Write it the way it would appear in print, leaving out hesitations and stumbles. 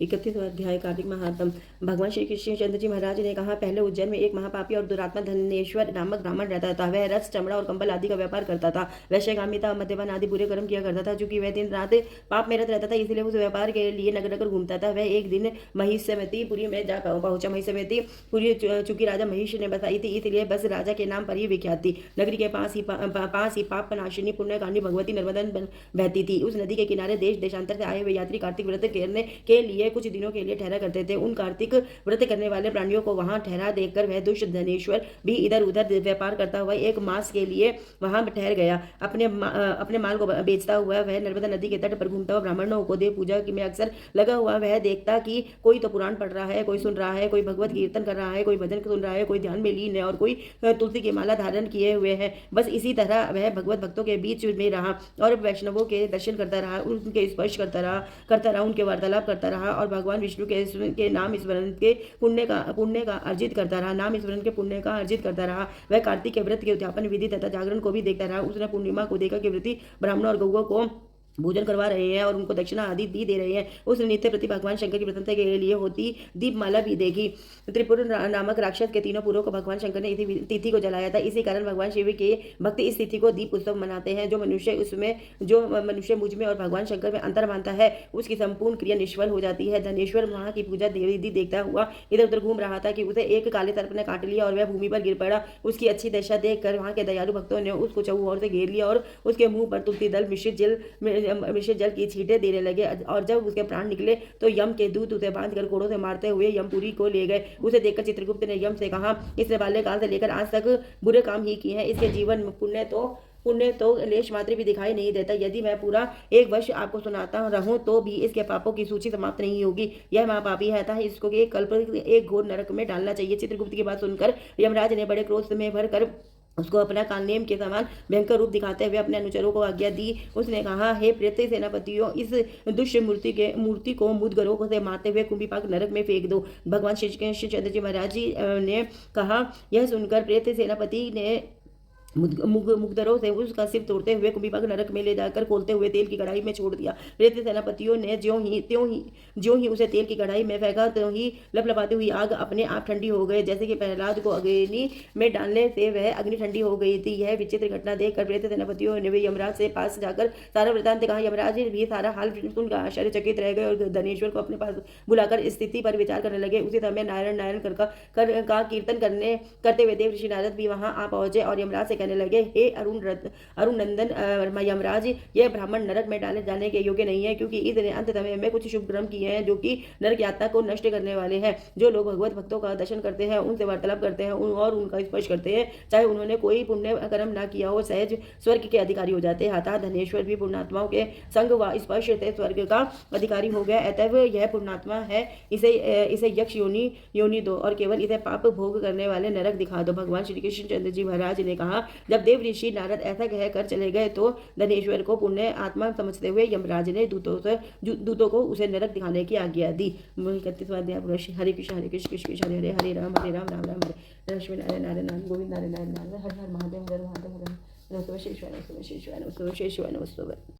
31वां अध्याय कार्तिक महात्म। भगवान श्री कृष्णचंद्र जी महाराज ने कहा, पहले उज्जैन में एक महापापी और दुरात्मा धनेश्वर नामक ब्राह्मण रहता था। वह रस, चमड़ा और कंबल आदि का व्यापार करता था। वैश्यकामिता, मद्यपान आदि बुरे कर्म किया करता था। चूंकि वह दिन रात पाप में रत रहता था, इसलिए उस व्यापार के लिए नगर नगर घूमता था। वह एक दिन महिष्यमतीपुरी में जा पहुंचा। महिष्यमतीपुरी चूंकि राजा महिष ने बसाई थी, इसलिए बस राजा के नाम पर ही विख्यात थी। नगरी के पास ही पाप नाशिनी पुण्यकानी भगवती नर्मदा बहती थी। उस नदी के किनारे देश देशांतर से आए हुए यात्री कार्तिक व्रत करने के लिए कुछ दिनों के लिए ठहरा करते थे। उन कार्तिक व्रत करने वाले प्राणियों को वहां ठहरा देखकर वह दुष्ट धनेश्वर भी इधर उधर व्यापार करता हुआ एक मास के लिए वहां ठहर गया। अपने माल को बेचता हुआ वह नर्मदा नदी के तट पर घूमता हुआ ब्राह्मणों को देव पूजा में अक्सर लगा हुआ वह देखता कि कोई तो पुराण पढ़ रहा है, कोई सुन रहा है, कोई भगवत कीर्तन कर रहा है, कोई भजन सुन रहा है, कोई ध्यान में लीन है और कोई तुलसी की माला धारण किए हुए है। बस इसी तरह वह भगवत भक्तों के बीच में रहा और वैष्णवों के दर्शन करता रहा, उनके स्पर्श करता रहा, उनके वार्तालाप करता रहा और भगवान विष्णु के नाम स्मरण के पुण्य का अर्जित करता रहा। नाम स्मरण के पुण्य का अर्जित करता रहा। वह कार्तिक के व्रत के उद्यापन विधि तथा जागरण को भी देखता रहा। उसने पूर्णिमा को देखा कि व्रती ब्राह्मणों और गौओं को भोजन करवा रहे हैं और उनको दक्षिणा आदि दे रहे हैं। उसने नित्य प्रति भगवान शंकर की प्रसन्नता के लिए होती दीपमाला भी देखी। त्रिपुर नामक राक्षस के तीनों पुरों को भगवान शंकर ने इसी तिथि को जलाया था। इसी कारण भगवान शिव के भक्त इस तिथि को दीप उत्सव मनाते हैं। जो मनुष्य मुझ में और भगवान शंकर में अंतर मानता है, उसकी संपूर्ण क्रिया निष्फल हो जाती है। धनेश्वर वहां की पूजा देवी देखता हुआ इधर उधर घूम रहा था कि उसे एक काले सर्प ने काट लिया और वह भूमि पर गिर पड़ा। उसकी अच्छी दशा देखकर वहां के दयालु भक्तों ने उसको चहुओर से घेर लिया और उसके मुंह पर तुलसी दल मिश्रित जल की छींटे देने लगे और जब उसके प्राण निकले तो यम के दूत उसे बांधकर कोड़ों से मारते हुए यमपुरी को ले गए। उसे देखकर चित्रगुप्त ने यम से कहा, इसने बाल्यकाल से लेकर आज तक बुरे काम ही किए हैं। इसके जीवन में पुण्य तो लेश मात्र भी दिखाई नहीं देता। यदि मैं पूरा एक वर्ष आपको सुनाता रहूं तो भी इसके पापों की सूची समाप्त नहीं होगी। यह महापापी है, था इसको एक कल्प एक घोर नरक में डालना चाहिए। चित्रगुप्त की बात सुनकर यमराज ने बड़े क्रोध में भरकर उसको अपना कालनेम के समान भयंकर रूप दिखाते हुए अपने अनुचरों को आज्ञा दी। उसने कहा, हे प्रेत सेनापतियों, इस दुष्ट मूर्ति को मुदगरों से मारते हुए कुंभीपाक नरक में फेंक दो। भगवान श्री कृष्णचंद्र जी महाराज जी ने कहा। यह सुनकर प्रेत सेनापति ने मुगदरों से उसका सिर तोड़ते हुए कुंभीपाक नरक में ले जाकर खोलते हुए तेल की कढ़ाई में छोड़ दिया। प्रेत सेनापतियों ने ज्यों ही उसे तेल की कढ़ाई में फेंका, त्यों ही लपलपाती हुई आग अपने आप ठंडी हो गई। जैसे कि प्रहलाद को अग्नि में डालने से वह अग्नि ठंडी हो गई थी। यह विचित्र घटना देखकर प्रेत सेनापतियों ने वे यमराज से पास जाकर सारा वृत्तांत कहा। यमराज भी सारा हाल सुनकर आश्चर्यचकित रह गए और धनेश्वर को अपने पास बुलाकर स्थिति पर विचार करने लगे। उसी समय नारायण नारायण का कीर्तन करते हुए देव ऋषि नारद भी वहां आ पहुंचे और यमराज से कहने लगे, हे अरुण नंदन यमराज, यह ब्राह्मण नरक में डाले जाने के योग्य नहीं है, क्योंकि इसने अंत समय में कुछ शुभ कर्म किए हैं जो कि नरक यात्रा को नष्ट करने वाले हैं। जो लोग भगवत भक्तों का दर्शन करते हैं, उनसे वार्तालाप करते हैं और उनका स्पर्श करते हैं, चाहे उन्होंने कोई पुण्य कर्म ना किया हो, सहज स्वर्ग के अधिकारी हो जाते हैं। अतः धनेश्वर भी पुण्यात्माओं के संग व स्पर्श से स्वर्ग का अधिकारी हो गया। अतः यह पुण्यात्मा है, इसे यक्ष योनि दो और केवल इसे पाप भोग करने वाले नरक दिखा दो। भगवान श्री कृष्णचंद्र जी महाराज ने कहा। जब देव ऋषि नारद ऐसा कहकर चले गए तो धनेश्वर को पुण्य आत्मा समझते हुए यमराज ने दूतों को उसे नरक दिखाने की आज्ञा दी। 31वां अध्याय। हरे कृष्ण कृष्ण कृष्ण हरे हरे राम राम राम हरे लक्ष्मी नारायण नारायण नारायण गोविंद नारायण नारायण नारायण हर हर महादेव हर महादेव हर नमः शिवाय नमः शिवाय नमः शिवाय नमः।